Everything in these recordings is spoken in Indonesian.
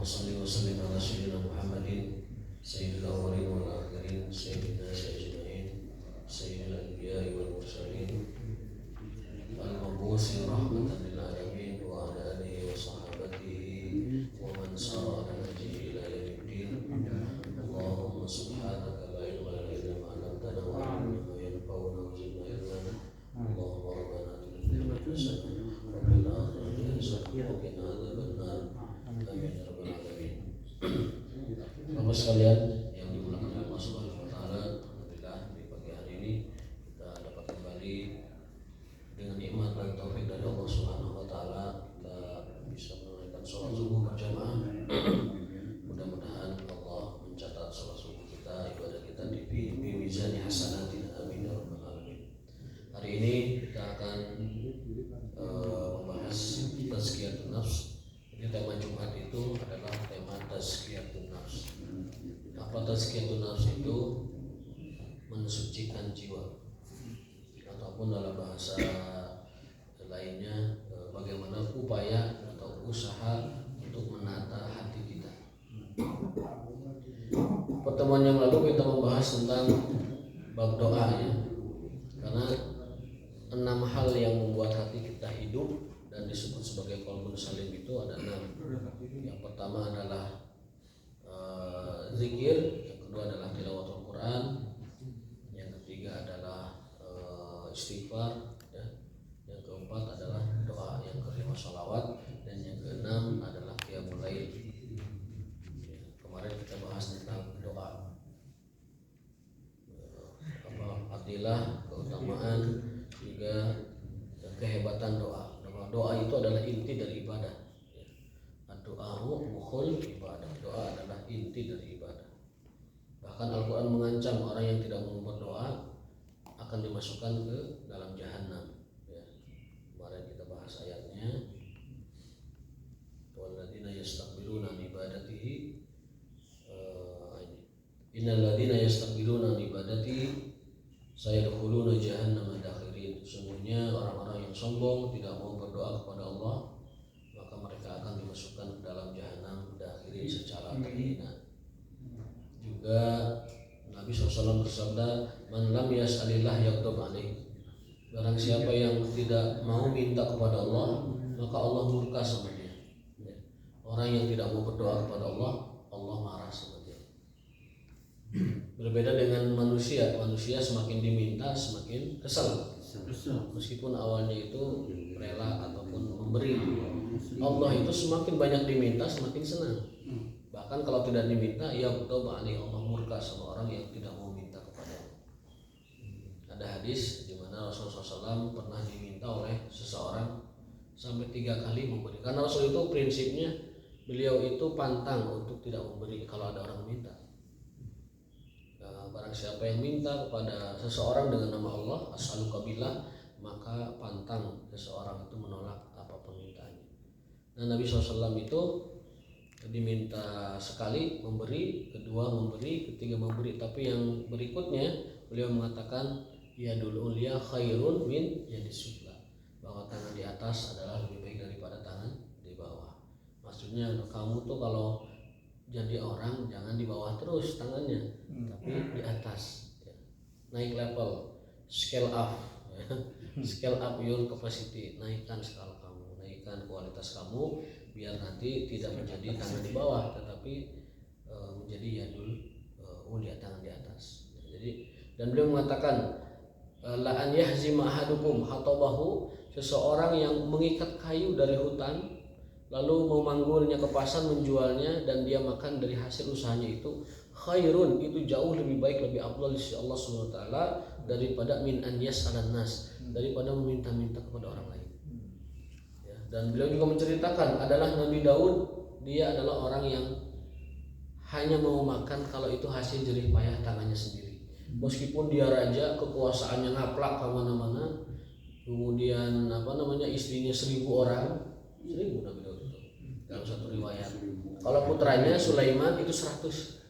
salli wa sallim ala sayyidina Muhammadin sayyidil awwalin wal akhirin sayyidina ajma'in sayyidil anbiya'i wal mursalin al-mabusi rahmatan lil alamin wa ala alihi wa sahabatihi wa man sara ala nahjihi ila yaumiddin. Allahumma subhanaka la ilma lana illa ma 'allamtana wa 'allimna ma yanfa'una wa zidna ilma. Allahumma rabbana atina fid dunya hasanah wa fil akhirati hasanah wa qina adzabannar. Amin ya rabbal alamin. Bapak sekalian yang dimuliakan oleh Allah Subhanahu wa taala, alhamdulillah di pagi hari ini kita dapat kembali dengan nikmat dan taufik dari Allah Subhanahu wa taala kita bisa menunaikan sholat subuh berjamaah. Mudah-mudahan Allah mencatat sholat subuh kita, ibadah kita di mizani hasanatina. Amin ya rabbal alamin. Hari ini kita akan membahas tazkiyatun nafs. Jadi tema Jumat itu adalah tema tazkiyatun nafs. Apa tazkiyatun nafs itu? Mensucikan jiwa, ataupun dalam bahasa lainnya bagaimana upaya atau usaha untuk menata hati kita. Pertemuan yang lalu kita membahas tentang bab doa ya. Karena 6 hal yang membuat hati kita hidup dan disebut sebagai qalbun salim itu ada 6. Yang pertama adalah zikir, yang kedua adalah tilawatul Quran, yang ketiga adalah istighfar, ya. Yang keempat adalah doa, yang kelima sholawat, dan yang keenam adalah qiyamul lail. Kemarin kita bahas tentang doa, fadilah, keutamaan, juga kehebatan doa. Doa itu adalah inti dari ibadah. Doa mukhul ibadah. Doa adalah inti dari ibadah. Bahkan Al-Quran mengancam orang yang tidak mau berdoa akan dimasukkan ke dalam jahanam. Ya. Kemarin kita bahas ayatnya. Walladzina yastakbiruna an ibadatihi innal ladzina yastakbiruna an ibadatihi sayadkhuluna jahannama dakhirin. Sesungguhnya orang-orang yang sombong tidak mau berdoa kepada Allah, maka mereka akan dimasukkan ke dalam jahanam dakhirin secara terhina. Juga Nabi SAW bersabda, man lam yas'alillah yaghdab alaih. Barang siapa yang tidak mau minta kepada Allah, maka Allah murka sama dia. Orang yang tidak mau berdoa kepada Allah, Allah marah sama dia. Berbeda dengan manusia. Manusia semakin diminta semakin kesal. Meskipun awalnya itu rela ataupun memberi. Allah itu semakin banyak diminta semakin senang. Bahkan kalau tidak diminta, ya betul Allah murka sama orang yang tidak mau minta kepada. Ada hadis di mana Rasulullah SAW pernah diminta oleh seseorang sampai 3 kali memberi. Karena Rasul itu prinsipnya beliau itu pantang untuk tidak memberi kalau ada orang minta. Barang siapa yang minta kepada seseorang dengan nama Allah, as'aluka billah, maka pantang seseorang itu menolak apa permintaannya. Nah, Nabi SAW itu diminta sekali memberi, kedua memberi, ketiga memberi. Tapi yang berikutnya beliau mengatakan yadul ulya khairun min yadis sufla, bahwa tangan di atas adalah lebih baik daripada tangan di bawah. Maksudnya kamu tuh kalau jadi orang jangan di bawah terus tangannya, tapi di atas, ya. Naik level, scale up, ya. Scale up your capacity, naikkan skala kamu, naikkan kualitas kamu, biar nanti tidak menjadi tangan di bawah, tetapi menjadi yadul ulia, tangan di atas. Jadi, dan beliau mengatakan la an yahzima ahadukum hatabahu, seseorang yang mengikat kayu dari hutan lalu memanggulnya ke pasar menjualnya dan dia makan dari hasil usahanya itu, khairun, itu jauh lebih baik, lebih afdal di sisi Allah Subhanahu wa taala daripada min an yas'alan nas, daripada meminta-minta kepada orang lain. Ya, dan beliau juga menceritakan adalah Nabi Daud, dia adalah orang yang hanya mau makan kalau itu hasil jerih payah tangannya sendiri. Meskipun dia raja, kekuasaannya ngaplak kemana-mana, kemudian istrinya 1000 orang, 1000 Nabi Daud itu dalam satu riwayat. Kalau putranya Sulaiman itu 100.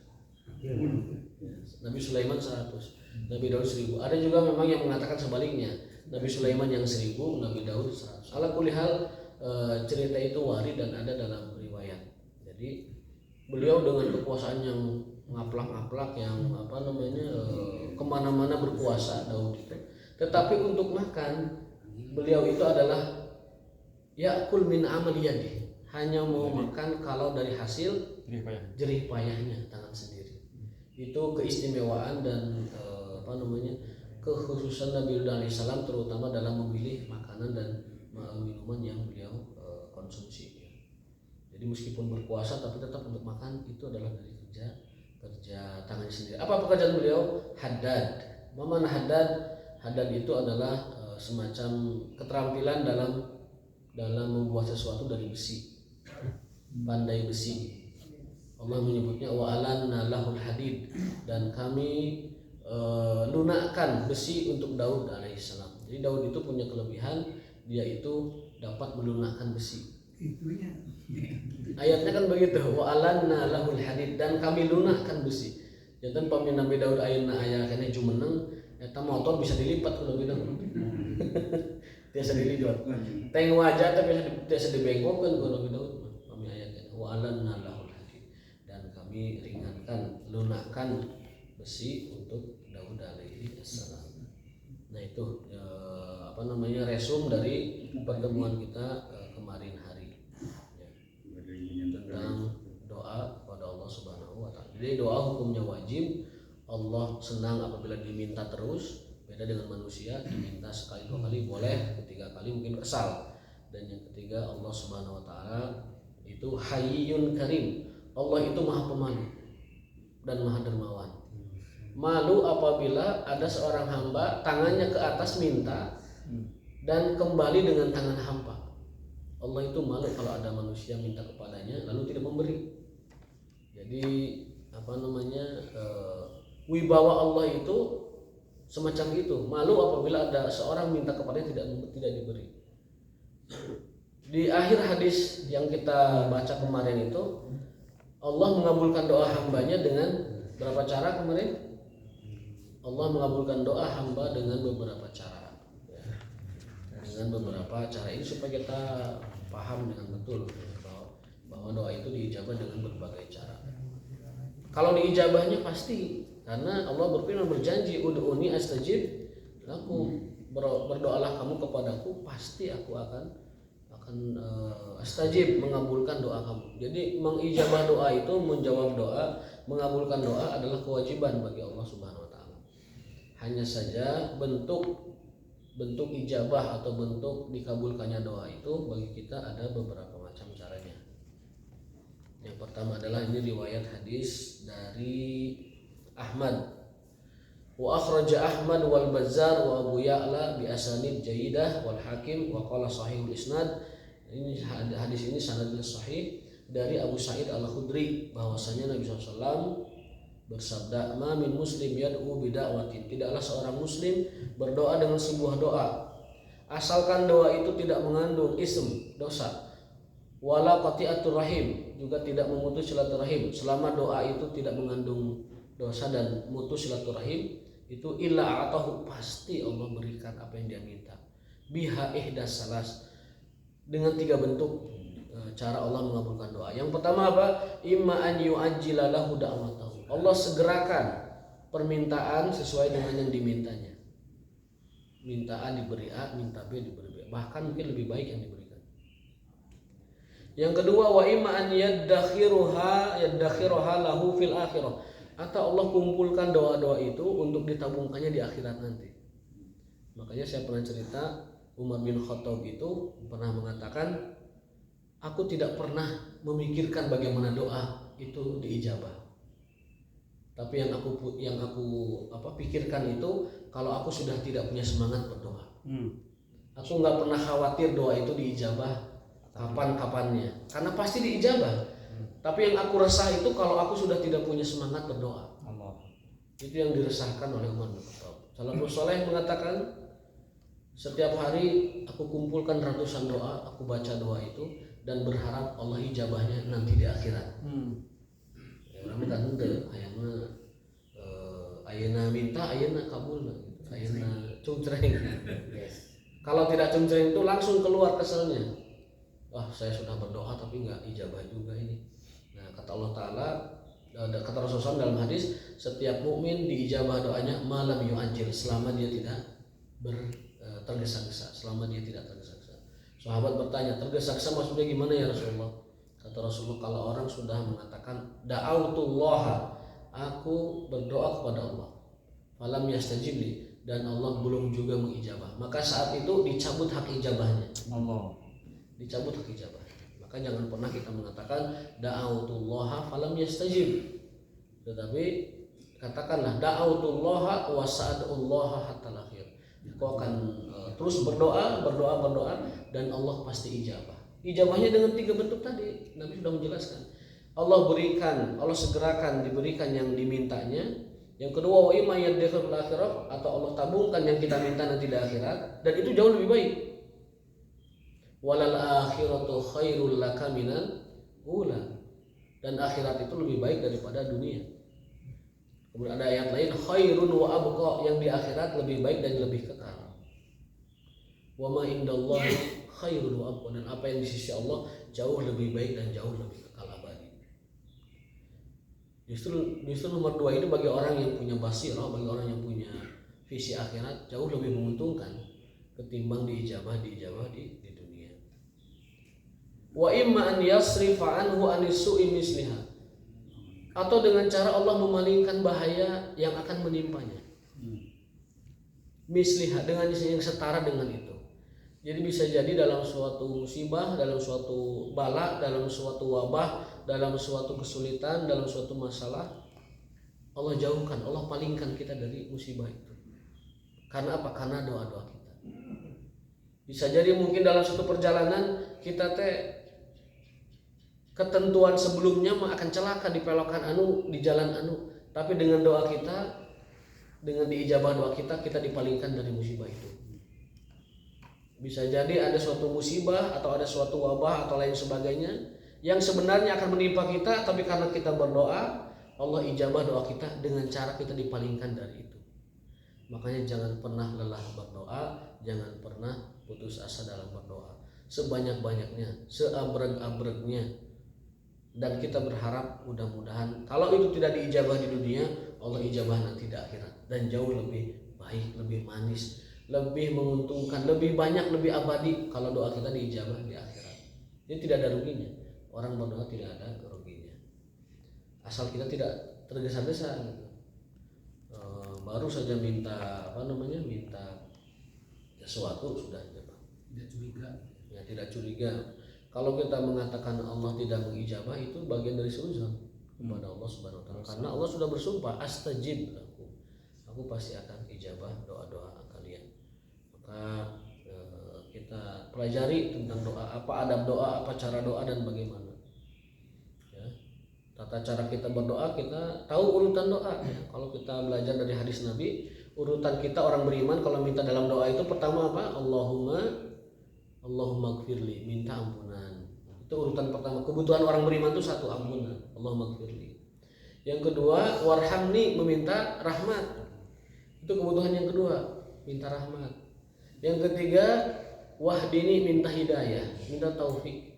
Nabi Sulaiman 100, Nabi Daud 1000. Ada juga memang yang mengatakan sebaliknya, Nabi Sulaiman yang 1000, Nabi Daud 100. Ala kulli hal cerita itu warid dan ada dalam riwayat. Jadi beliau dengan kekuasaan yang ngaplak-ngaplak, yang kemana-mana berkuasa Daud itu. Tetapi untuk makan beliau itu adalah ya'kul min amali yadih, hanya mau makan kalau dari hasil jerih payahnya tangan sendiri. Itu keistimewaan dan kekhususan Nabi alaihissalam, terutama dalam memilih makanan dan minuman yang beliau konsumsi. Jadi meskipun berpuasa tapi tetap untuk makan itu adalah dari kerja tangannya sendiri. Apa pekerjaan beliau? Haddad. Mana haddad? Haddad itu adalah semacam keterampilan dalam membuat sesuatu dari besi. Pandai besi. Allah menyebutnya wa alanna lahul hadid, dan kami lunakkan besi untuk Daud alaihissalam. Jadi Daud itu punya kelebihan, dia itu dapat melunakkan besi. Ayatnya kan begitu, wa alanna lahul hadid, dan kami lunakkan besi. Jantan pamin Nabi Daud ayeuna aya kana jumeneng eta motor bisa dilipat kudu bilang. Biasa dilipat. Teng wajah teh biasa dibengkokkeun kudu Daud pami ayatnya wa alanna lahul hadid, dan kami ringankan, lunakkan besi untuk Daud alaihi assalam. Nah itu resum dari pertemuan kita kemarin hari ya, tentang doa kepada Allah Subhanahu wa taala. Jadi doa hukumnya wajib. Allah senang apabila diminta terus, beda dengan manusia, diminta sekali dua kali boleh, ketiga kali mungkin kesal. Dan yang ketiga, Allah Subhanahu wa taala itu Hayyun Karim. Allah itu Maha Pemalu dan Maha Dermawan. Malu apabila ada seorang hamba tangannya ke atas minta dan kembali dengan tangan hampa. Allah itu malu kalau ada manusia minta kepadanya lalu tidak memberi. Jadi wibawa Allah itu semacam itu. Malu apabila ada seorang minta kepadanya tidak diberi. Di akhir hadis yang kita baca kemarin itu, Allah mengabulkan doa hambanya dengan berapa cara kemarin? Allah mengabulkan doa hamba dengan beberapa cara. Dengan beberapa cara ini supaya kita paham dengan betul bahwa doa itu diijabah dengan berbagai cara. Kalau diijabahnya pasti, karena Allah berjanji ud'uni astajib lakum, berdoalah kamu kepadaku pasti aku akan astajib, mengabulkan doa kamu. Jadi mengijabah doa itu, menjawab doa, mengabulkan doa adalah kewajiban bagi Allah Subhanahu wa taala. Hanya saja bentuk ijabah atau bentuk dikabulkannya doa itu bagi kita ada beberapa macam caranya. Yang pertama adalah ini riwayat hadis dari Ahmad. Wa akhraja Ahmad wal Bazzar wa Abu Ya'la bi asanid jayyidah wal Hakim wa qala sahihul isnad. Ini hadis ini sanadnya sahih dari Abu Sa'id Al-Khudri bahwasanya Nabi SAW bersabda, "Ma min muslim yad'u bi da'watin." Tidaklah seorang muslim berdoa dengan sebuah doa asalkan doa itu tidak mengandung ism, dosa, wala qati'atur rahim, juga tidak memutus silaturahim. Selama doa itu tidak mengandung dosa dan mutus silaturahim, itu illa atahu, pasti Allah berikan apa yang dia minta. Biha ihdas salas, dengan tiga bentuk cara Allah mengabulkan doa. Yang pertama apa? Imma an yu'ajjila lahu da'watahu, Allah segerakan permintaan sesuai dengan yang dimintanya. Minta A diberi A, minta B diberi B, bahkan mungkin lebih baik yang diberikan. Yang kedua, wa imma an yaddakhiruha lahu fil akhirah, atau Allah kumpulkan doa-doa itu untuk ditabungkannya di akhirat nanti. Makanya saya pernah cerita, Umar bin Khattab itu pernah mengatakan, aku tidak pernah memikirkan bagaimana doa itu diijabah. Tapi yang aku pikirkan itu kalau aku sudah tidak punya semangat berdoa. Aku nggak pernah khawatir doa itu diijabah kapan-kapannya, karena pasti diijabah. Tapi yang aku resah itu kalau aku sudah tidak punya semangat berdoa. Allah. Itu yang diresahkan oleh Umar bin Khattab. Salafus saleh mengatakan, setiap hari aku kumpulkan ratusan doa, aku baca doa itu dan berharap Allah ijabahnya nanti di akhirat. Orang kan teu hayangna ayeuna minta, ayeuna kabul, ayeuna cungcreng. Kalau tidak cungcreng itu langsung keluar keselnya. Wah, saya sudah berdoa tapi enggak ijabah juga ini. Nah, kata Allah Ta'ala, kata Rasulullah SAW dalam hadis, setiap mukmin diijabah doanya malam yu'ajil, selama dia tidak tergesa-gesa, selama dia tidak tergesa-gesa. Sahabat bertanya, tergesa-gesa maksudnya gimana ya Rasulullah? Kata Rasulullah, kalau orang sudah mengatakan da'autullah, aku berdoa kepada Allah, falam yastajib li, dan Allah belum juga mengijabah, maka saat itu dicabut hak ijabahnya. Dicabut hak ijabah. Maka jangan pernah kita mengatakan da'autullah falam yastajib. Tetapi katakanlah da'autullah wa sa'adullah hatta akhir. Kau akan terus berdoa dan Allah pasti ijabah. Ijabahnya dengan 3 bentuk tadi. Nabi sudah menjelaskan. Allah berikan, Allah segerakan diberikan yang dimintanya. Yang kedua, wa imma yadkhul akhirah, atau Allah tabungkan yang kita minta nanti di akhirat, dan itu jauh lebih baik. Walal akhiratu khairul laka minal ula, dan akhirat itu lebih baik daripada dunia. Kemudian ada ayat lain, khairun wa abqa, yang di akhirat lebih baik dan lebih kekal. Wa ma indallahi khairun wa abqa, dan apa yang di sisi Allah jauh lebih baik dan jauh lebih kekal abadi. Justru nomor 2 ini bagi orang yang punya basirah, bagi orang yang punya visi akhirat jauh lebih menguntungkan ketimbang diijabah di dunia. Wa imma an yasrifa anhu anisu'i misliha, atau dengan cara Allah memalingkan bahaya yang akan menimpanya. Misliha, dengan yang setara dengan itu. Jadi bisa jadi dalam suatu musibah, dalam suatu bala, dalam suatu wabah, dalam suatu kesulitan, dalam suatu masalah, Allah jauhkan, Allah palingkan kita dari musibah itu. Karena apa? Karena doa-doa kita. Bisa jadi mungkin dalam suatu perjalanan kita ketentuan sebelumnya akan celaka di pelokan di jalan tapi dengan doa kita, dengan diijabah doa kita dipalingkan dari musibah itu. Bisa jadi ada suatu musibah atau ada suatu wabah atau lain sebagainya yang sebenarnya akan menimpa kita, tapi karena kita berdoa, Allah ijabah doa kita dengan cara kita dipalingkan dari itu. Makanya jangan pernah lelah berdoa, jangan pernah putus asa dalam berdoa. Sebanyak-banyaknya, seabrek-abreknya. Dan kita berharap mudah-mudahan kalau itu tidak diijabah di dunia, Allah ijabah nanti di akhirat, dan jauh lebih baik, lebih manis, lebih menguntungkan, lebih banyak, lebih abadi kalau doa kita diijabah di akhirat. Jadi tidak ada ruginya. Orang berdoa tidak ada ruginya. Asal kita tidak tergesa-gesa gitu. Baru saja minta sesuatu sudah tidak curiga. Kalau kita mengatakan Allah tidak mengijabah, itu bagian dari suzon kepada Allah Subhanahu wa taala. Karena Allah sudah bersumpah, astajib lakum, aku pasti akan ijabah doa-doa kalian. Maka kita pelajari tentang doa, apa adab doa, apa cara doa dan bagaimana. Ya. Tata cara kita berdoa, kita tahu urutan doa. Ya. Kalau kita belajar dari hadis Nabi, urutan kita orang beriman kalau minta dalam doa itu pertama apa? Allahumma gfirli, minta ampunan. Itu urutan pertama. Kebutuhan orang beriman itu satu, ampunan. Allahumma gfirli. Yang kedua, warhamni, meminta rahmat. Itu kebutuhan yang kedua, minta rahmat. Yang ketiga, wahdini, minta hidayah, minta taufik.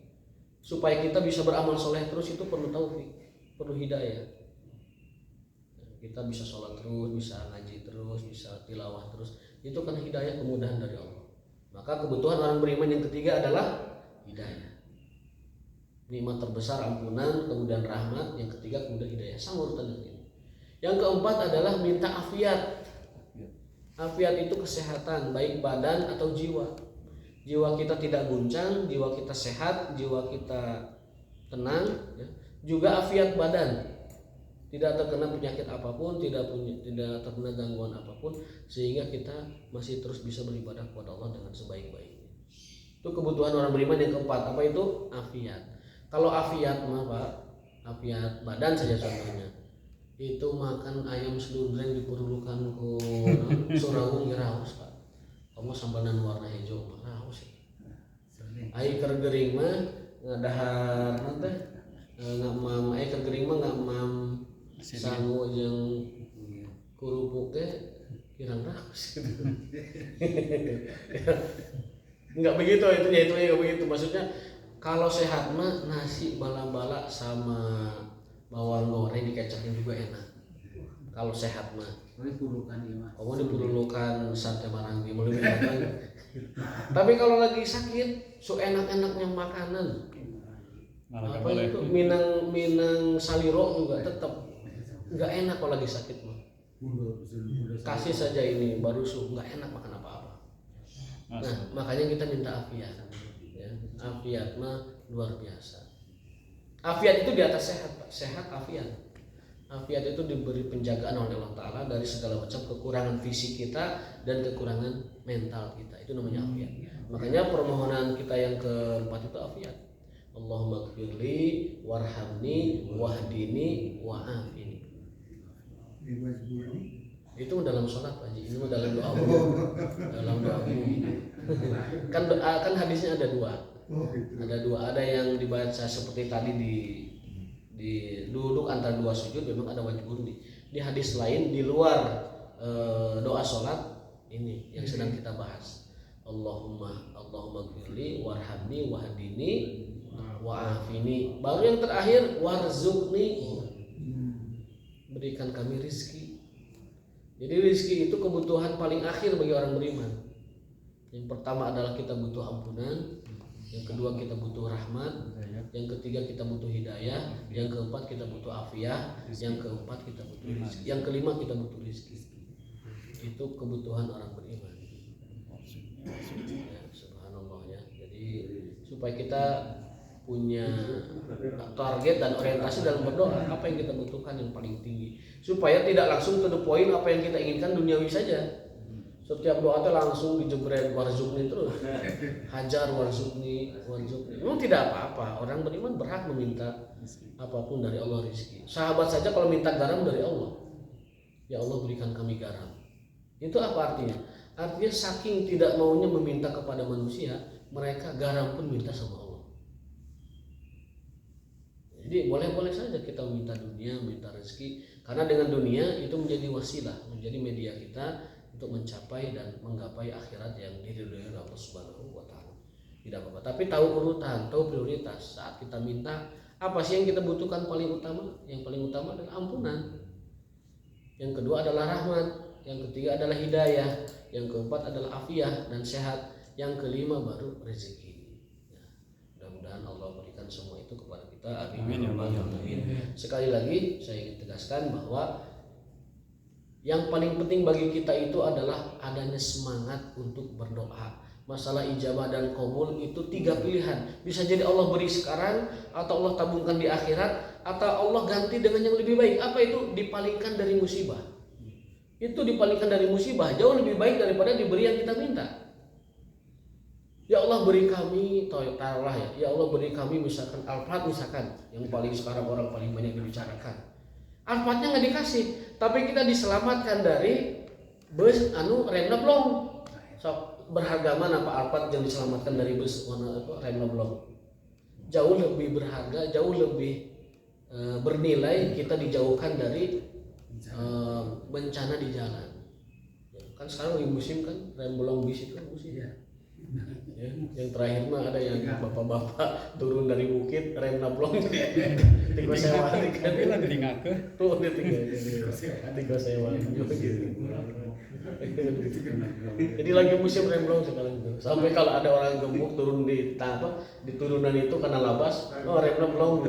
Supaya kita bisa beramal soleh terus itu perlu taufik, perlu hidayah. Kita bisa sholat terus, bisa ngaji terus, bisa tilawah terus. Itu kan hidayah, kemudahan dari Allah. Maka kebutuhan orang beriman yang ketiga adalah hidayah. Nikmat terbesar ampunan, kemudian rahmat, yang ketiga kemudian hidayah. Sama urutan dengan ini. Yang keempat adalah minta afiat. Afiat itu kesehatan, baik badan atau jiwa. Jiwa kita tidak guncang, jiwa kita sehat, jiwa kita tenang, ya. Juga afiat badan, tidak terkena penyakit apapun, tidak terkena gangguan apapun, sehingga kita masih terus bisa beribadah kepada Allah dengan sebaik-baiknya. Itu kebutuhan orang beriman yang keempat. Apa itu? Afiat. Kalau afiat afiat badan saja contohnya, itu makan ayam selundreng diperlukan ku surawung raus Pak. Kamu sambanan warna hijau mah raus. Ai keur geuring mah ngadahar teh ngamam ai keur geuring mah ngamam sangu jeung kurupuk teh kirang raus gitu. Enggak begitu itu enggak begitu. Maksudnya Kalau sehat mah nasi bala-bala sama bawang goreng dikecakin juga enak. Kalau sehat mah. Kamu dipulukan sate marangi mau lebih enak. Tapi kalau lagi sakit, so enak-enaknya makanan. Apa itu minang saliro juga tetap nggak enak kalau lagi sakit mah. Kasih saja ini baru nggak enak makan apa-apa. Nah makanya kita minta afiat. Ya, afiat mah luar biasa. Afiat itu di atas sehat, Pak. Sehat afiat. Afiat itu diberi penjagaan oleh Allah Ta'ala dari segala macam kekurangan fisik kita dan kekurangan mental kita. Itu namanya afiat. Makanya permohonan kita yang keempat itu afiat. Allahumma gfirli warhamni wahdini wa'afini. Itu dalam sholat Pak Haji. Ini dalam doa umum. Dalam doa umum. Kan hadisnya ada dua. Ada dua. Ada yang dibaca seperti tadi di duduk antara dua sujud, memang ada wajib undi. Di hadis lain di luar doa sholat ini yang sedang kita bahas. Allahumma gfirli warhamni wahdini wa'afini. Baru yang terakhir warzuqni, berikan kami rizki. Jadi rizki itu kebutuhan paling akhir bagi orang beriman. Yang pertama adalah kita butuh ampunan, yang kedua kita butuh rahmat, yang ketiga kita butuh hidayah, yang keempat kita butuh afiah, yang keempat kita butuh rizki, yang kelima kita butuh rizki. Itu kebutuhan orang beriman. Ya, subhanallah ya. Jadi supaya kita punya target dan orientasi dalam berdoa, apa yang kita butuhkan yang paling tinggi, supaya tidak langsung to the point apa yang kita inginkan duniawi saja. Setiap doa itu langsung dijebret warzuqni terus, hajar warzuqni. Memang tidak apa-apa, orang beriman berhak meminta apapun dari Allah rezeki. Sahabat saja kalau minta garam dari Allah, ya Allah berikan kami garam. Itu apa artinya? Artinya saking tidak maunya meminta kepada manusia, mereka garam pun minta sama Allah. Jadi boleh-boleh saja kita minta dunia, minta rezeki, karena dengan dunia itu menjadi wasilah, menjadi media kita untuk mencapai dan menggapai akhirat yang diridhoi oleh Allah Subhanahu wa taala. Tidak apa-apa, tapi tahu urutan, tahu prioritas. Saat kita minta, apa sih yang kita butuhkan paling utama? Yang paling utama adalah ampunan. Yang kedua adalah rahmat, yang ketiga adalah hidayah, yang keempat adalah afiah dan sehat, yang kelima baru rezeki. Mudah-mudahan Allah berikan semua itu kepada kita. Amin. Sekali lagi saya ingin tegaskan bahwa yang paling penting bagi kita itu adalah adanya semangat untuk berdoa. Masalah ijabah dan qabul itu 3 pilihan. Bisa jadi Allah beri sekarang, atau Allah tabungkan di akhirat, atau Allah ganti dengan yang lebih baik. Apa itu? Dipalingkan dari musibah. Itu dipalingkan dari musibah jauh lebih baik daripada diberi yang kita minta. Ya Allah beri kami, taruhlah ya Allah beri kami misalkan Alphard misalkan, yang paling sekarang orang paling banyak dibicarakan. Alphardnya nggak dikasih, tapi kita diselamatkan dari bus remna blong. So, berharga mana Pak Alphard yang diselamatkan dari bus remna blong? Jauh lebih berharga, jauh lebih bernilai kita dijauhkan dari bencana di jalan. Kan sekarang lagi musim kan, rem blong bis itu musim. Ya, yang terakhir mah ada yang bapak-bapak turun dari bukit rem nablong tiga sewa kan tinggal tiga sewa jadi lagi musim rem blong sekarang itu. Sampai kalau ada orang gemuk turun di turunan itu karena labas, oh rem nablong.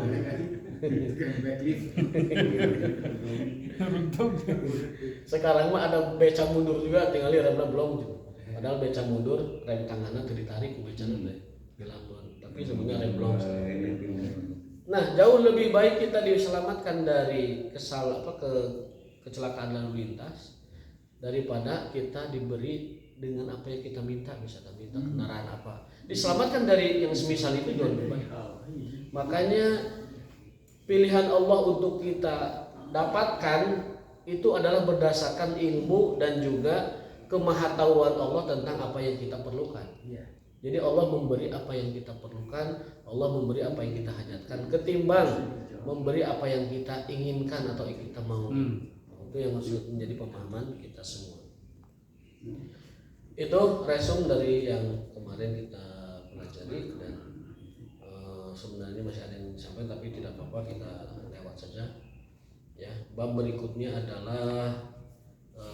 Sekarang mah ada beca mundur juga, tinggal rem nablong juga. Padahal beca mundur, rem tangannya ditarik ke beca di lambung. Tapi sebenarnya rem blong. Nah, jauh lebih baik kita diselamatkan dari kecelakaan lalu lintas daripada kita diberi dengan apa yang kita minta, misalkan minta kendaraan apa. Diselamatkan dari yang semisal itu jauh lebih baik. Makanya pilihan Allah untuk kita dapatkan itu adalah berdasarkan ilmu dan juga kemahatauan Allah tentang apa yang kita perlukan. Jadi Allah memberi apa yang kita perlukan, Allah memberi apa yang kita hajatkan, ketimbang memberi apa yang kita inginkan atau yang kita mau. Itu yang harus menjadi pemahaman kita semua. Itu resum dari yang kemarin kita pelajari, dan sebenarnya masih ada yang disampaikan tapi tidak apa-apa, kita lewat saja ya. Bab berikutnya adalah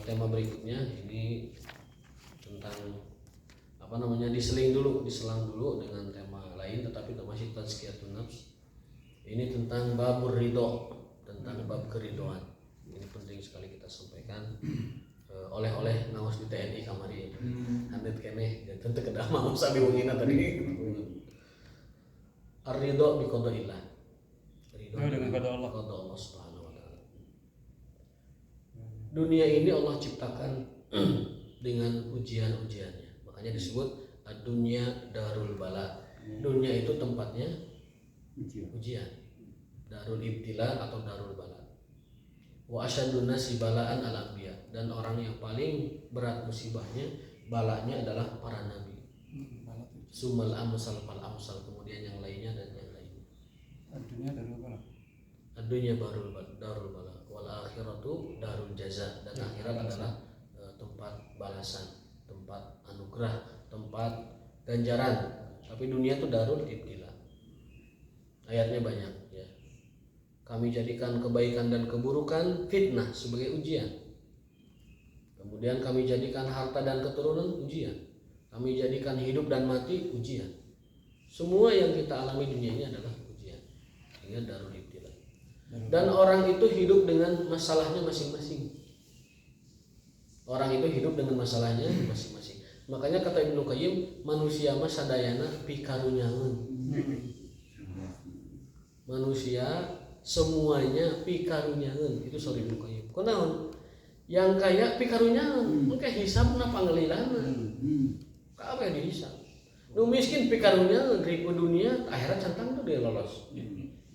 tema berikutnya ini tentang diselang dulu dengan tema lain, tetapi masih tazkiyatun nafs. Ini tentang babur ridho, tentang bab keridoan. Ini penting sekali kita sampaikan. Oleh-oleh ngawas di TNI kamari handet keneh dan tentu kedah mau sabi wengina tadi. Ar-ridho bi qadaillah. Ridho dengan qada Allah Subhanahu wa taala. Dunia ini Allah ciptakan dengan ujian-ujiannya. Makanya disebut ad-dunya darul bala. Dunia itu tempatnya ujian. Darul ibtila atau darul bala. Wa asyadun nasi balaan al-anbiya, dan orang yang paling berat musibahnya, balanya adalah para nabi. Sumal amsal fal amsal, kemudian yang lainnya dan yang lainnya. Dunia darul bala. Dunia darul bala, wal akhiratu darul jaza, dan akhirat adalah tempat balasan, tempat anugerah, tempat ganjaran. Tapi dunia itu darul ibtila. Ayatnya banyak ya. Kami jadikan kebaikan dan keburukan fitnah sebagai ujian. Kemudian kami jadikan harta dan keturunan ujian. Kami jadikan hidup dan mati ujian. Semua yang kita alami dunia ini adalah ujian. Ini darul ibtila. Dan orang itu hidup dengan masalahnya masing-masing. Orang itu hidup dengan masalahnya masing-masing. Makanya kata Ibnu Qayyim, manusia mah sadayana pikarunyaeun. Manusia semuanya pikarunyaeun, itu sorry Ibnu Qayyim. Kunaon? Yang kaya pikarunyaeun, engke hisabna pangelilana. Kabeh dihisab. Nu miskin pikarunyaeun ribu dunia, akhirat cantang tuh dia lolos.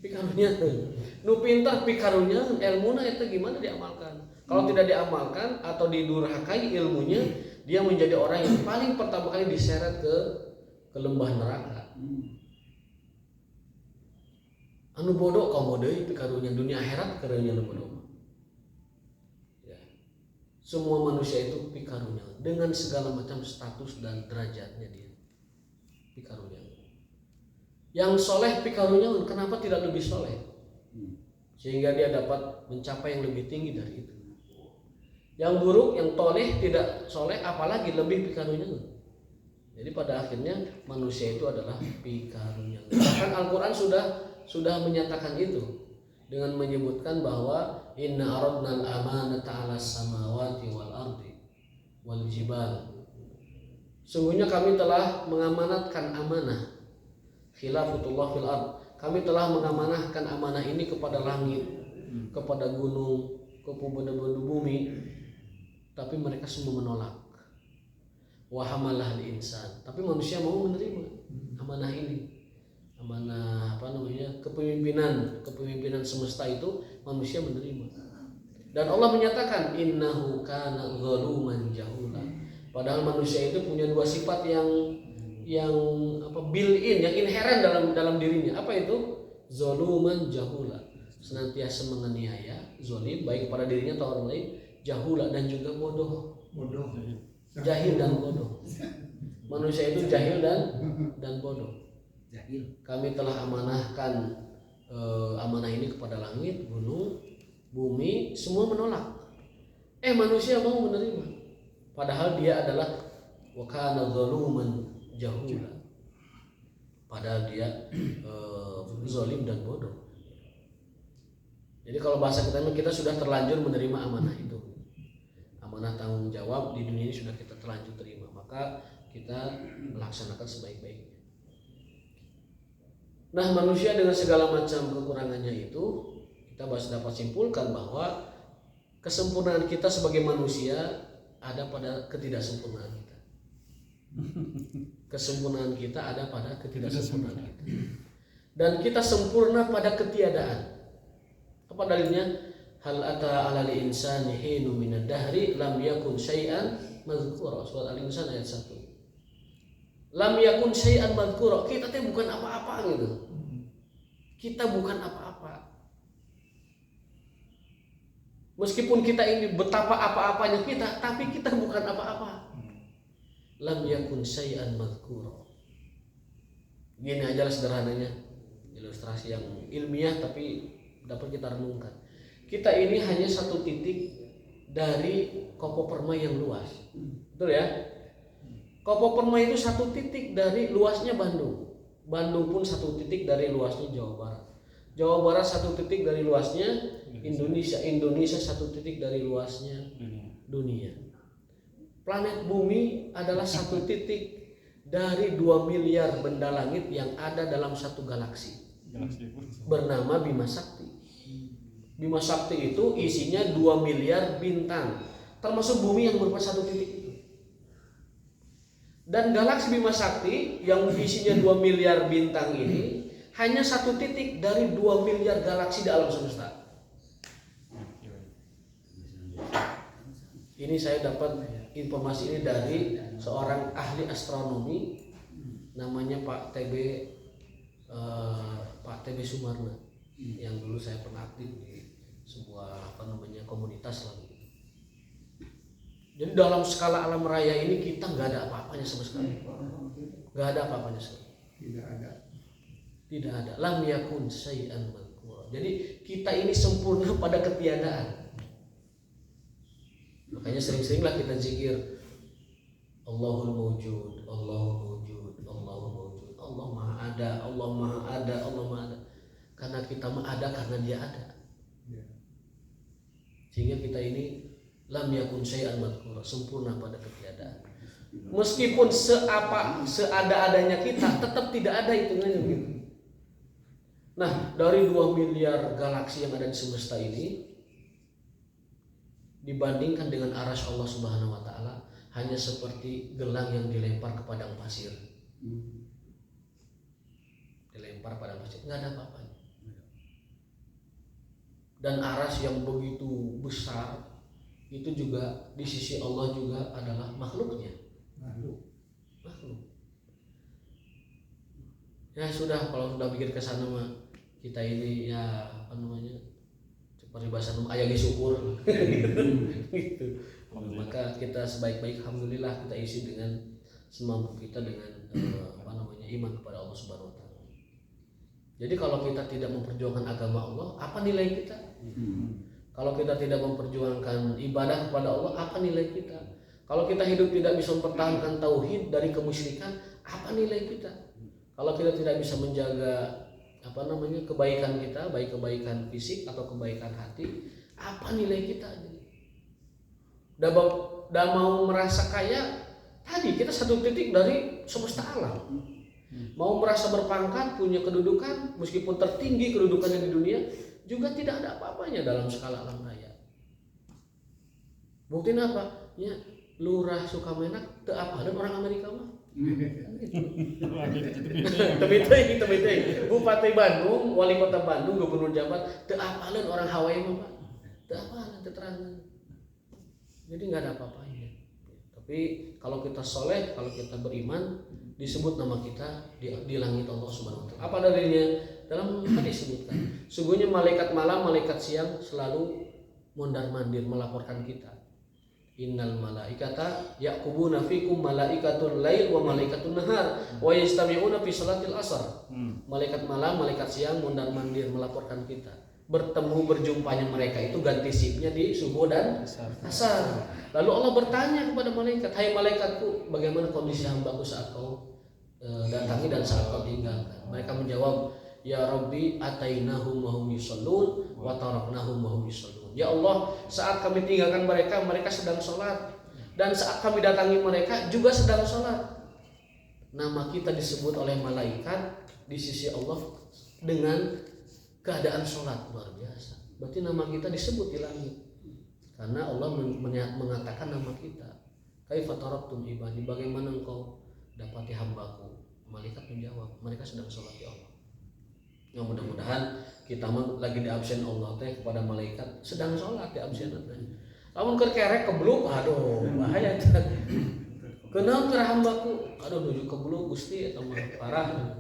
Pikarunyaeun. Nu pintar pikarunyaeun, ilmuna itu gimana diamalkan? Kalau tidak diamalkan atau didurhakai ilmunya, dia menjadi orang yang paling pertama kali diseret ke lembah neraka. Anu bodoh kamu deui pikarunya dunia akhirat karunya anu bodoh. Ya. Semua manusia itu pikarunya dengan segala macam status dan derajatnya dia. Pikarunya. Yang soleh pikarunya, kenapa tidak lebih soleh? Sehingga dia dapat mencapai yang lebih tinggi dari itu. Yang buruk, yang toleh, tidak soleh, apalagi lebih pikarunya. Jadi pada akhirnya manusia itu adalah pikarunya. Bahkan Al-Quran sudah menyatakan itu dengan menyebutkan bahwa inna aradnal amanata 'alas samawati wal ardi wal jibal. Sungguhnya kami telah mengamanatkan amanah khilafatullah fil ard. Kami telah mengamanahkan amanah ini kepada langit, kepada gunung, kepada bumi. Tapi mereka semua menolak. Wa hamalah al-insan. Tapi manusia mau menerima amanah ini. Amanah kepemimpinan semesta itu manusia menerima. Dan Allah menyatakan innahu kana zaluman jahula. Padahal manusia itu punya dua sifat yang built-in, yang inherent dalam dirinya. Apa itu? Zaluman jahula. Senantiasa menganiaya, zalim baik kepada dirinya atau orang lain, jahula dan juga bodoh. Jahil dan bodoh. Manusia itu jahil dan bodoh. Kami telah amanahkan amanah ini kepada langit, gunung, bumi, semua menolak. Manusia mau menerima. Padahal dia adalah wa kana zaluman jahula. Padahal dia zalim dan bodoh. Jadi kalau bahasa kita sudah terlanjur menerima amanah itu. Amanah tanggung jawab di dunia ini sudah kita terlanjur terima. Maka kita melaksanakan sebaik-baiknya. Nah, manusia dengan segala macam kekurangannya itu, kita dapat simpulkan bahwa kesempurnaan kita sebagai manusia ada pada ketidaksempurnaan kita. Kesempurnaan kita ada pada ketidaksempurnaan kita. Dan kita sempurna pada ketiadaan. Apa dalilnya? Hal ata 'alal insani hinun minad dahri lam yakun syai'an madzkura. Surat Al-Insan ayat 1. Lam yakun syai'an madzkura. Kita teh bukan apa-apa gitu. Kita bukan apa-apa. Meskipun kita ini betapa apa-apanya kita, tapi kita bukan apa-apa. Lam yakun syai'an madzkura. Gini aja lah sederhananya. ilustrasi yang ilmiah tapi dapat kita renungkan. Kita ini hanya satu titik dari Kopo Permai yang luas, betul ya? Kopo Permai itu satu titik dari luasnya Bandung. Bandung pun satu titik dari luasnya Jawa Barat. Jawa Barat satu titik dari luasnya Indonesia. Indonesia satu titik dari luasnya dunia. Planet Bumi adalah satu titik dari 2 miliar benda langit yang ada dalam satu galaksi bernama Bima Sakti. Bima Sakti itu isinya 2 miliar bintang, termasuk bumi yang merupakan satu titik itu. Dan galaksi Bima Sakti yang isinya 2 miliar bintang ini hanya satu titik dari 2 miliar galaksi di alam semesta. Ini saya dapat informasi ini dari seorang ahli astronomi namanya Pak TB Sumarna, yang dulu saya pernah aktif di sebuah komunitas lah. Jadi dalam skala alam raya ini kita nggak ada apa-apanya sama sekali, nggak ada apa-apanya sekali. Tidak ada. Lam yakun syai'an madhkura. Jadi kita ini sempurna pada ketiadaan. Makanya sering-seringlah kita zikir Allahul Mawjud, Allahul Mawjud, Allahul Mawjud, Allah Maha Ada, Allah Maha Ada, Allah Maha Ada. Karena kita Maha Ada karena Dia ada. Sehingga kita ini lam yakun syai'an madhkura, sempurna pada ketiadaan. Meskipun seada-adanya kita, tetap tidak ada hitungannya begitu. Nah, dari 2 miliar galaksi yang ada di semesta ini, dibandingkan dengan arasy Allah Subhanahu wa taala, hanya seperti gelang yang dilempar ke padang pasir. Dilempar padang pasir, nggak ada apa-apanya. Dan arasy yang begitu besar itu juga di sisi Allah juga adalah makhluknya. Makhluk. Ya sudah, kalau sudah pikir ke sana mah kita ini ya peribahasa ayah syukur gitu. Maka kita sebaik-baik alhamdulillah kita isi dengan semampu kita dengan iman kepada Allah Subhanahu wa taala. Jadi kalau kita tidak memperjuangkan agama Allah, apa nilai kita? Kalau kita tidak memperjuangkan ibadah kepada Allah, apa nilai kita? Kalau kita hidup tidak bisa mempertahankan tauhid dari kemusyrikan, apa nilai kita? Kalau kita tidak bisa menjaga kebaikan kita, baik kebaikan fisik atau kebaikan hati, apa nilai kita? Udah mau merasa kaya, tadi kita satu titik dari semesta alam. Mau merasa berpangkat, punya kedudukan, meskipun tertinggi kedudukannya di dunia, juga tidak ada apa-apanya dalam skala alam raya. Buktinya apa? Ya, Lurah Sukamenak teu apaleun orang Amerika mah. Tebiteuy. Bupati Bandung, wali kota Bandung, gubernur Jabat teu apaleun orang Hawaii mah, Pak. Teu apaleun, teu terangan. Jadi enggak ada apa-apanya. Tapi kalau kita soleh, kalau kita beriman, disebut nama kita di langit Allah Subhanahu wa taala. Apa dalilnya? Dalam hadis disebutkan, sungguhnya malaikat malam, malaikat siang selalu mondar-mandir melaporkan kita. Innal malaikata yaqubuna fikum malaikatul lail wa malaikatun nahar wa yastami'una fi salatil asar. Malaikat malam, malaikat siang mondar-mandir melaporkan kita. Berjumpanya mereka itu ganti shiftnya di subuh dan asar. Lalu Allah bertanya kepada malaikat, "Hai malaikatku, bagaimana kondisi hambaku saat kau datangi dan saat kau tinggalkan?" Mereka menjawab, "Ya Rabbi, atainahum wa hum yushollun wa taraknahum wa hum yushollun." Ya Allah, saat kami tinggalkan mereka, mereka sedang sholat, dan saat kami datangi mereka juga sedang sholat. Nama kita disebut oleh malaikat di sisi Allah dengan keadaan sholat, luar biasa. Berarti nama kita disebut di langit karena Allah mengatakan nama kita. Kaifa taraktum ibadi, bagaimana engkau dapati hambaku? Malaikat menjawab, mereka sedang sholat ya Allah. Ya mudah-mudahan kita lagi di absen Allah teh kepada malaikat sedang sholat di absen teh. Lamun kerek kebluk, aduh bahaya teh. Kenal teh hambaku, aduh nuju kebluk Gusti eta mah parah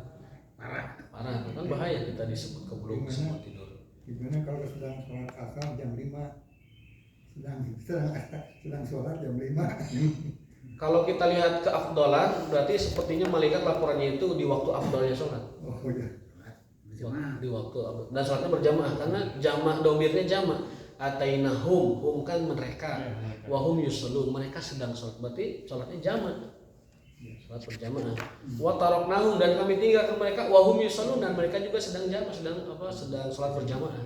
kan bahaya kita disebut kebluk semua tidur. Gimana kalau sedang sholat asar jam 5, sedang sholat jam 5. Kalau kita lihat keafdolan, berarti sepertinya malaikat laporannya itu di waktu afdolnya sholat. Oh iya. di waktu dan sholatnya berjamaah karena jamak domirnya jamak. Atainahum, hum kan mereka, wahum yusallun, mereka sedang sholat, berarti sholatnya jamak, sholat berjamaah. Wa taraknahum, dan kami tinggalkan mereka, wahum yusallun, dan mereka juga sedang jamak, sedang sholat berjamaah.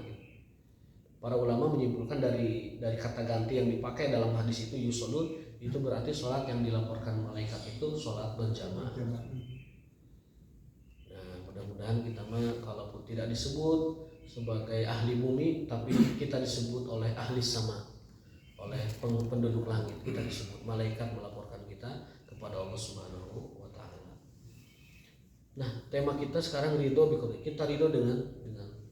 Para ulama menyimpulkan dari kata ganti yang dipakai dalam hadis itu yusallun, itu berarti sholat yang dilaporkan malaikat itu sholat berjamaah. Nah, mudah-mudahan kita mah kalaupun tidak disebut sebagai ahli bumi, tapi kita disebut oleh ahli sama, oleh penduduk langit, kita disebut malaikat melaporkan kita kepada Allah Subhanahu wa Ta'ala. Nah, tema kita sekarang ridho biqadar, kita ridho dengan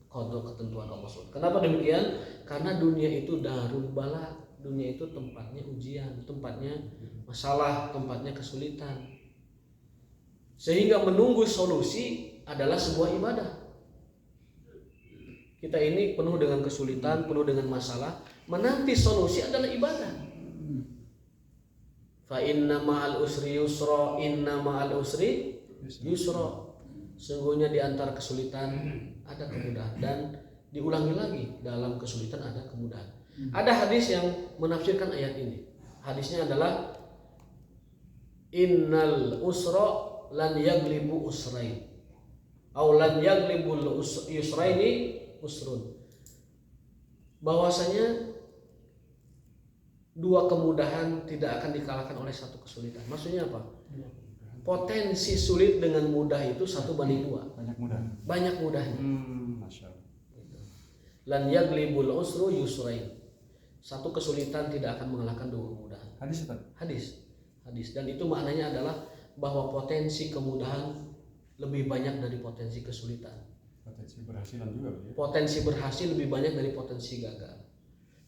qada ketentuan Allah Subhanahu. Kenapa demikian? Karena dunia itu darul bala, dunia itu tempatnya ujian, tempatnya masalah, tempatnya kesulitan. Sehingga menunggu solusi adalah sebuah ibadah. Kita ini penuh dengan kesulitan, penuh dengan masalah, menanti solusi adalah ibadah. Fa inna ma'al usri yusra, inna ma'al usri yusra. Sungguhnya di antara kesulitan ada kemudahan, dan diulangi lagi, dalam kesulitan ada kemudahan. Ada hadis yang menafsirkan ayat ini. Hadisnya adalah innal usra lan yaglibu usrain, aw lan yaglibul yusraini usrun. Bahwasanya dua kemudahan tidak akan dikalahkan oleh satu kesulitan. Maksudnya apa? Potensi sulit dengan mudah itu 1 banding 2. Banyak mudahnya. Masya Allah. Lan yaglibul usru yusrain. Satu kesulitan tidak akan mengalahkan dua kemudahan. Hadis. Dan itu maknanya adalah bahwa potensi kemudahan lebih banyak dari potensi kesulitan. Potensi berhasil lebih banyak dari potensi gagal.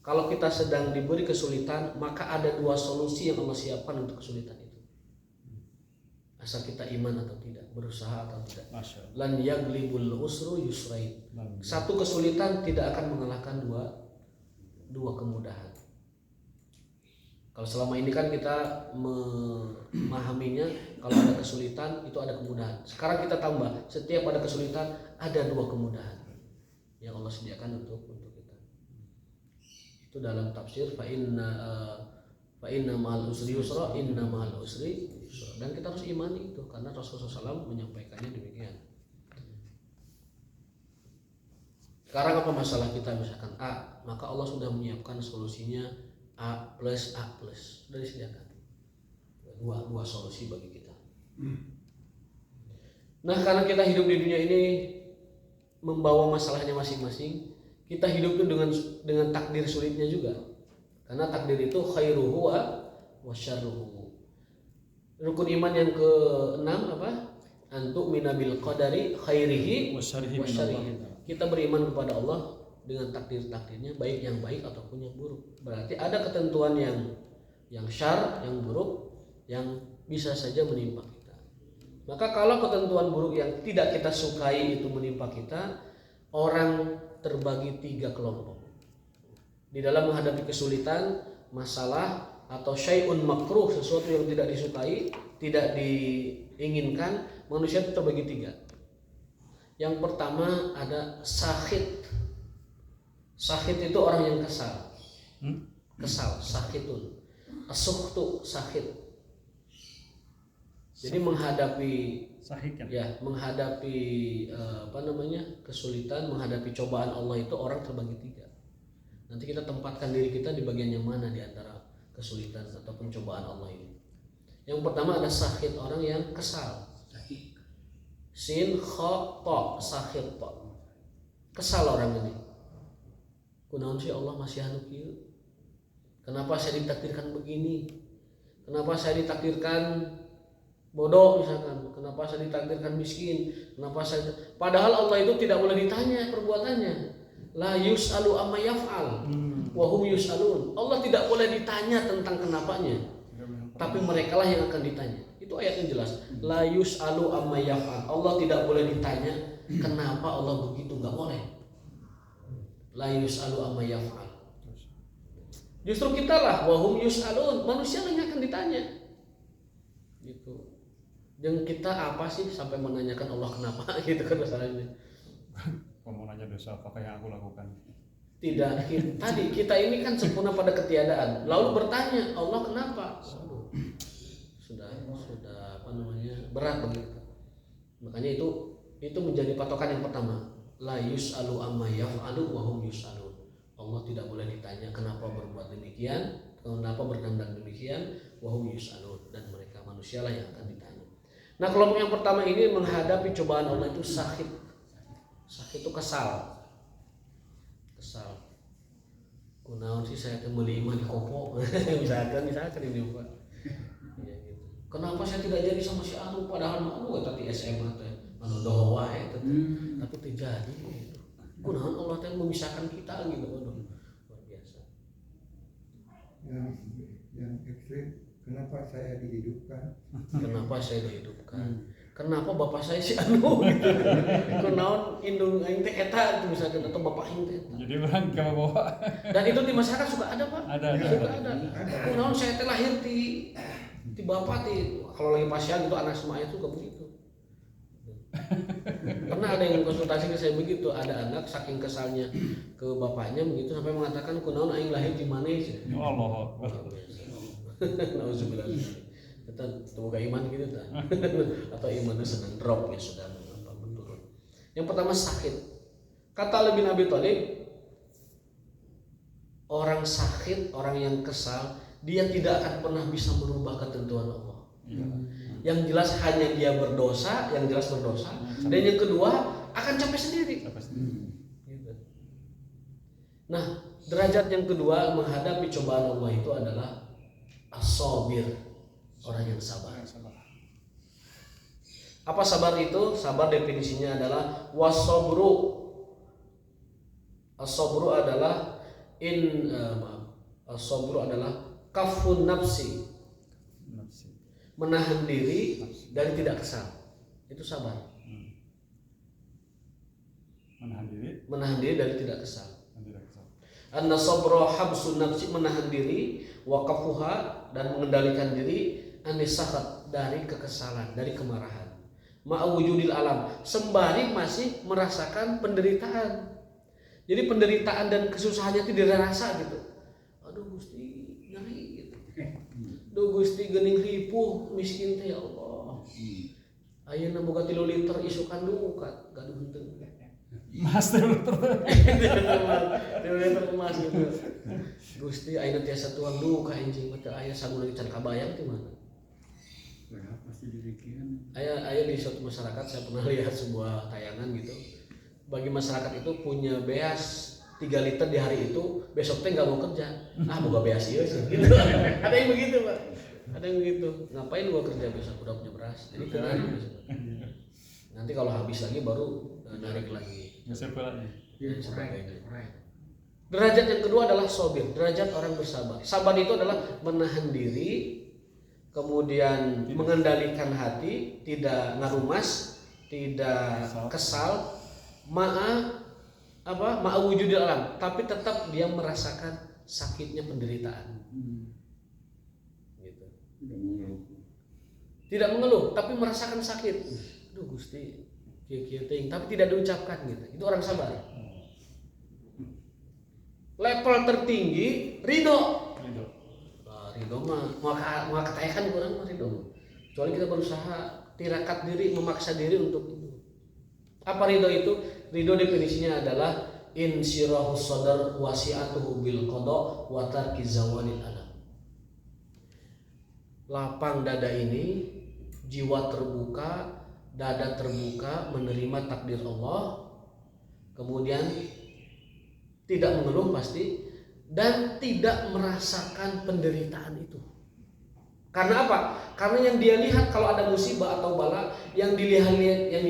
Kalau kita sedang diberi kesulitan, maka ada dua solusi yang Allah siapkan untuk kesulitan itu. Asal kita iman atau tidak, berusaha atau tidak. Lan yaglibul usru yusrain. Satu kesulitan tidak akan mengalahkan dua kemudahan. Kalau selama ini kan kita memahaminya, kalau ada kesulitan itu ada kemudahan. Sekarang kita tambah, setiap ada kesulitan ada dua kemudahan yang Allah sediakan untuk kita. Itu dalam tafsir fa inna ma'al usri yusra, inna ma'al usri yusra. Dan kita harus imani itu karena Rasulullah SAW menyampaikannya demikian. Sekarang apa masalah kita, misalkan A, maka Allah sudah menyiapkan solusinya A plus sudah disediakan. Dua solusi bagi kita. Nah, karena kita hidup di dunia ini membawa masalahnya masing-masing, kita hidup itu dengan takdir sulitnya juga. Karena takdir itu khairuhu wa syarruhu. Rukun iman yang ke-6 apa? Antu minabil qadari khairihi wa syarrihi. Kita beriman kepada Allah dengan takdir-takdirnya, baik yang baik ataupun yang buruk. Berarti ada ketentuan yang syar, yang buruk, yang bisa saja menimpa kita. Maka kalau ketentuan buruk yang tidak kita sukai itu menimpa kita, orang terbagi 3 kelompok. Di dalam menghadapi kesulitan, masalah, atau syai'un makruh, sesuatu yang tidak disukai, tidak diinginkan, manusia itu terbagi 3. Yang pertama ada sakhit. Sakhit itu orang yang kesal. Kesal, sakhitun. As-sukhtu sakhit. Jadi menghadapi kesulitan, menghadapi cobaan Allah itu orang terbagi 3. Nanti kita tempatkan diri kita di bagian yang mana di antara kesulitan ataupun cobaan Allah ini. Yang pertama ada sakhit, orang yang kesal. Sin kha ta, sakhit ta. Kesal orang ini. Kunaon sih Allah masih anu kieu? Kenapa saya ditakdirkan begini? Kenapa saya ditakdirkan bodoh misalkan? Kenapa saya ditakdirkan miskin? Padahal Allah itu tidak boleh ditanya perbuatannya. La yus'alu amma yaf'al wa hum yus'alun. Allah tidak boleh ditanya tentang kenapanya, tapi merekalah yang akan ditanya. Itu ayat yang jelas. La yus'alu amma yaf'al. Allah tidak boleh ditanya kenapa Allah begitu, enggak boleh. La yus'alu amma yaf'al. Justru kitalah wa hum yus'alun, manusia yang akan ditanya. Gitu. Dan kita apa sih sampai menanyakan Allah kenapa gitu kan masalahnya. Kamu nanya dosa apakah yang aku lakukan? Tidak, tadi kita ini kan sempurna pada ketiadaan. Lalu bertanya, Allah kenapa? Waduh, sudah apa namanya, berat begitu. Makanya itu menjadi patokan yang pertama. La yus'alu amma yaf'alu wa hum yus'alun. Allah tidak boleh ditanya kenapa berbuat demikian, kenapa berkehendak demikian, wa hum yus'alun, dan mereka manusialah yang akan ditanya. Nah, kelompok yang pertama ini menghadapi cobaan Allah itu sakit. Sakit itu kesal. Kunaon sih saya teh meuli iman di kopo. misalkan ini Pak. Ya, gitu. Kenapa saya tidak jadi sama si Anu padahal anu tadi SMA teh anu doa wae teh. Tapi terjadi gitu. Kunaon Allah teh memisahkan kita gitu. Waduh, luar biasa. Yang ekstrim, kenapa saya dihidupkan? Kenapa bapak saya si Anu gitu. Kunaon indung aing teh eta gitu misalkan, atau bapak aing teh. Jadi orang kamu bawa. Dan itu di masyarakat suka ada Pak. Suka ada. Kunaon saya teh lahir di bapak kalau lagi pasien gitu anak semuanya suka begitu. Pernah ada yang konsultasi ke saya begitu, ada anak saking kesalnya ke bapaknya begitu sampai mengatakan kunaon aing lahir di mana sih. Ya Allah. Nauzubillah. Kita semoga iman gitu ta. Atau imannya sedang drop ya sudah menurun. Yang pertama sakit. Kata Ali bin Abi Thalib, orang sakit, orang yang kesal, dia tidak akan pernah bisa merubah ketentuan Allah. Yang jelas hanya dia berdosa, yang jelas berdosa. Dan yang kedua akan capek sendiri. Gitu. Nah, derajat yang kedua menghadapi cobaan Allah itu adalah as-sabir, orang yang sabar. Apa sabar itu? Sabar definisinya adalah was-sabru. As-sabru adalah as-sabru adalah kafun nafsi. Menahan diri dari tidak kesal. Itu sabar. Menahan diri dari tidak kesal. An-sabra habsun nafsi, menahan diri, waqafuha, dan mengendalikan diri, anisahat, dari kekesalan, dari kemarahan. Ma'awujudil alam, sembari masih merasakan penderitaan. Jadi penderitaan dan kesusahannya itu dirasa gitu. Aduh Gusti nyari gitu. Duh Gusti geuning ripuh miskin teh ya Allah. Ayeuna boga 3 liter isukan duka gaduh henteu. Mas 3 liter. 3 liter emas gitu. Gusti ayeuna tiasa tuang duka anjing mah teu aya saguna can kabayang teh mana. Pasti dirikian. Aya di suatu masyarakat saya pernah lihat sebuah tayangan gitu. Bagi masyarakat itu punya beas 3 liter di hari itu, besok teh nggak mau kerja. Boga beas ieu sih gitu. Ada yang begitu, Pak. Ada yang begitu. Ngapain gua kerja besok udah punya beras. Jadi tenang gitu. Nanti kalau habis lagi baru narik lagi. Derajat yang kedua adalah sabir, derajat orang bersabar. Sabar itu adalah menahan diri, kemudian mengendalikan hati, tidak ngarumas, tidak kesal, ma'awujudil alam, tapi tetap dia merasakan sakitnya penderitaan. Gitu. Tidak mengeluh, tapi merasakan sakit. Aduh Gusti, tapi tidak diucapkan gitu. Itu orang sabar. Level tertinggi ridho. Ridho mah mau katakan kurang mah ridho. Kecuali kita berusaha tirakat diri, memaksa diri untuk itu. Apa ridho itu? Ridho definisinya adalah insyirahus sadar wasi'atuhu bil qada wa tarki zawalil alam. Lapang dada ini, jiwa terbuka, dada terbuka menerima takdir Allah, kemudian tidak mengeluh pasti, dan tidak merasakan penderitaan itu. Karena apa? Karena yang dia lihat kalau ada musibah atau bala, yang dia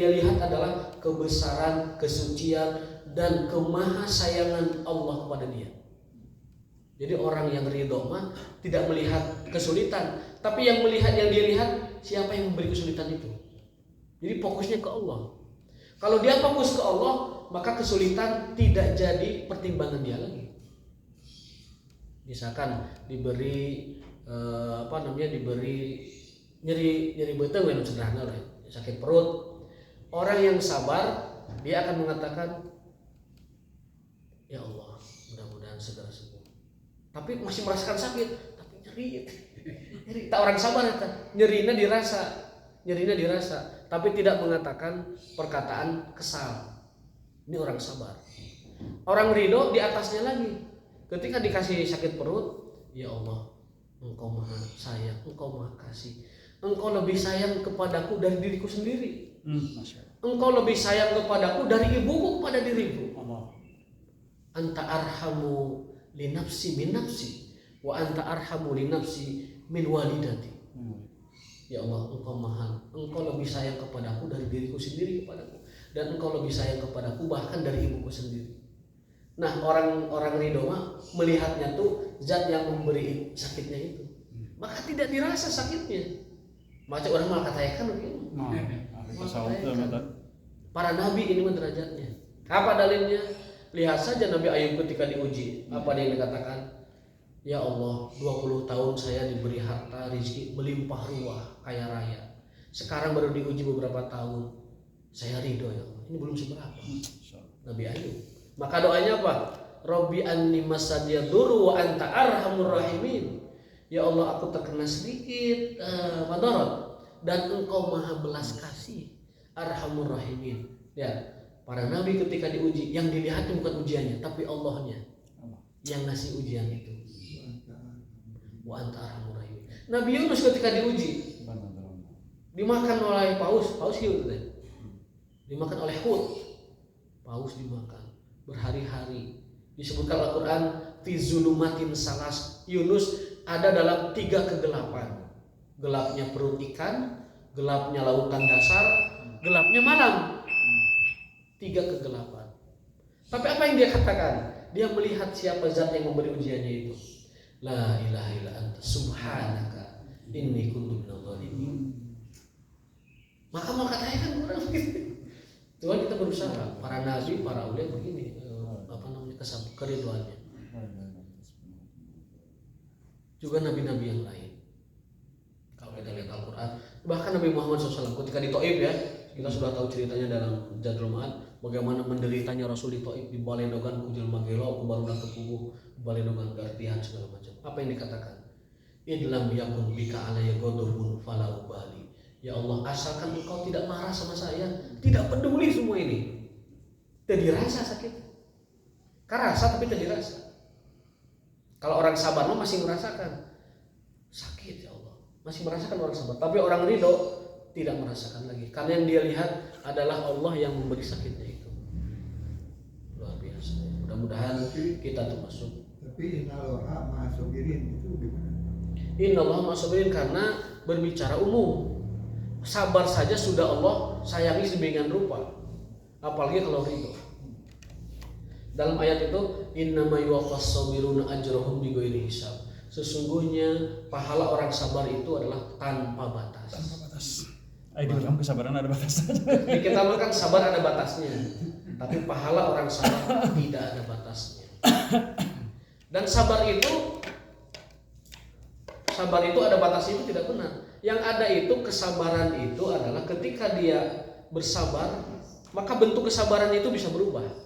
lihat adalah kebesaran, kesucian, dan kemahasayangan Allah kepada dia. Jadi orang yang ridho mah tidak melihat kesulitan, tapi yang dia lihat siapa yang memberi kesulitan itu. Jadi fokusnya ke Allah. Kalau dia fokus ke Allah, maka kesulitan tidak jadi pertimbangan dia lagi. Misalkan diberi nyeri beuteung anu sederhana lah, sakit perut. Orang yang sabar dia akan mengatakan, ya Allah, mudah-mudahan segera sembuh. Tapi masih merasakan sakit, tapi nyeri. Tak orang sabar eta, nyerinya dirasa, tapi tidak mengatakan perkataan kesal. Ini orang sabar. Orang ridho di atasnya lagi. Ketika dikasih sakit perut, ya Allah, Engkau maha sayang, Engkau maha kasih. Engkau lebih sayang kepadaku dari diriku sendiri. Masya Allah. Engkau lebih sayang kepadaku dari ibuku kepada diriku. Allah. Anta arhamu li nafsi min nafsi wa anta arhamu li nafsi min walidati. Ya Allah, Engkau lebih sayang kepadaku dari diriku sendiri kepadaku, dan Engkau lebih sayang kepadaku bahkan dari ibuku sendiri. Nah, orang ridho mah melihatnya tuh zat yang memberi sakitnya itu, maka tidak dirasa sakitnya. Macam orang malah katakan begini. Para nabi ini mah derajatnya. Apa dalilnya? Lihat saja Nabi Ayub ketika diuji. Apa dia yang dikatakan? Ya Allah, 20 tahun saya diberi harta, rezeki melimpah ruah, kaya raya. Sekarang baru diuji beberapa tahun. Saya ridho ya Allah. Ini belum seberapa. Nabi Ayub. Maka doanya apa? Rabbi anni masadiyaduru wa anta arhamur rahimin. Ya Allah, aku terkena sedikit madarat dan Engkau maha belas kasih, arhamur rahimin. Ya, para nabi ketika diuji, yang dilihat bukan ujiannya, tapi Allahnya yang ngasih ujian itu. Wa anta arhamur rahimin. Nabi Yunus ketika diuji, dimakan oleh paus hiu, dimakan oleh hut, paus dimakan berhari-hari. Disebutkan Al-Quran fi zulumatin salas, Yunus ada dalam 3 kegelapan. Gelapnya perut ikan, gelapnya lautan dasar, gelapnya malam. 3 kegelapan. Tapi apa yang dia katakan? Dia melihat siapa zat yang memberi ujiannya itu. La ilaha illa anta subhanaka inni kuntu minadh dhalimin. Maka mau katanya kan kurang begitu. Tuhan kita berusaha, para nabi, para aulia begini, keriduannya. Juga nabi-nabi yang lain. Kalau kita lihat Al-Quran, bahkan Nabi Muhammad SAW ketika di Taif ya, kita sudah tahu ceritanya dalam Zadul Ma'ad, bagaimana menderitanya Rasul di Taif, di Baledogan kujil magelo, kubaruna kepuguh, Baledogan gartihan segala macam. Apa yang dikatakan? Idlam yakun bika alaya godobun fala ubali. Ya Allah, asalkan Engkau tidak marah sama saya, tidak peduli semua ini. Tidak dirasa sakit. Karena rasa tapi tidak dirasa. Kalau orang sabar masih merasakan sakit, ya Allah, masih merasakan orang sabar. Tapi orang ridho tidak merasakan lagi, karena yang dia lihat adalah Allah yang memberi sakitnya itu. Luar biasa. Mudah-mudahan kita termasuk. Tapi innallaha ma'as-sabirin itu gimana? Innallaha ma'as-sabirin karena berbicara umum. Sabar saja sudah Allah sayangi sedemikian rupa, apalagi kalau ridho. Dalam ayat itu, innama yuwaffas sabiruna ajrahum bighairi hisab. Sesungguhnya pahala orang sabar itu adalah tanpa batas. Tanpa batas. Di dalam kesabaran ada batasnya. Di kita kan sabar ada batasnya, tapi pahala orang sabar tidak ada batasnya. Dan sabar itu ada batasnya, itu tidak benar. Yang ada itu kesabaran itu adalah ketika dia bersabar, maka bentuk kesabaran itu bisa berubah.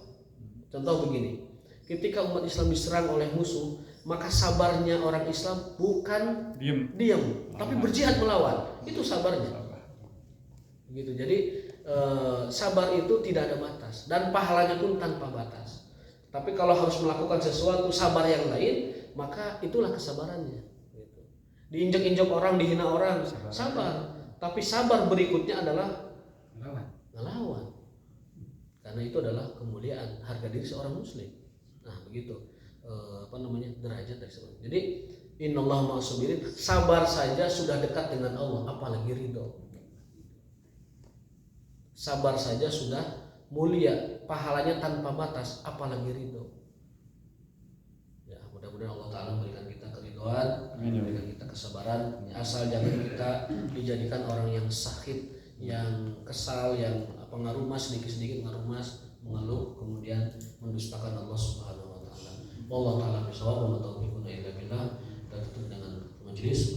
Contoh begini, ketika umat Islam diserang oleh musuh, maka sabarnya orang Islam bukan diam, tapi berjihad melawan. Itu sabarnya. Begitu. Jadi sabar itu tidak ada batas dan pahalanya pun tanpa batas. Tapi kalau harus melakukan sesuatu sabar yang lain, maka itulah kesabarannya. Gitu. Diinjak-injak orang, dihina orang, sabar. Tapi sabar berikutnya adalah ngelawan. Karena itu adalah kemuliaan harga diri seorang muslim. Nah begitu derajat dari seorang. Jadi innallaha ma'as-sabirin, sabar saja sudah dekat dengan Allah, apalagi ridho. Sabar saja sudah mulia, pahalanya tanpa batas, apalagi ridho. Ya mudah-mudahan Allah Ta'ala memberikan kita keridhoan, memberikan kita kesabaran. Asal jangan kita dijadikan orang yang sakit, yang kesal, yang ngarumas, sedikit-sedikit ngarumas, mengeluh, kemudian mendustakan Allah Subhanahu wa taala. Wallahu taala bisawab wa taufiquna illa billah. Dan tutup dengan majelis.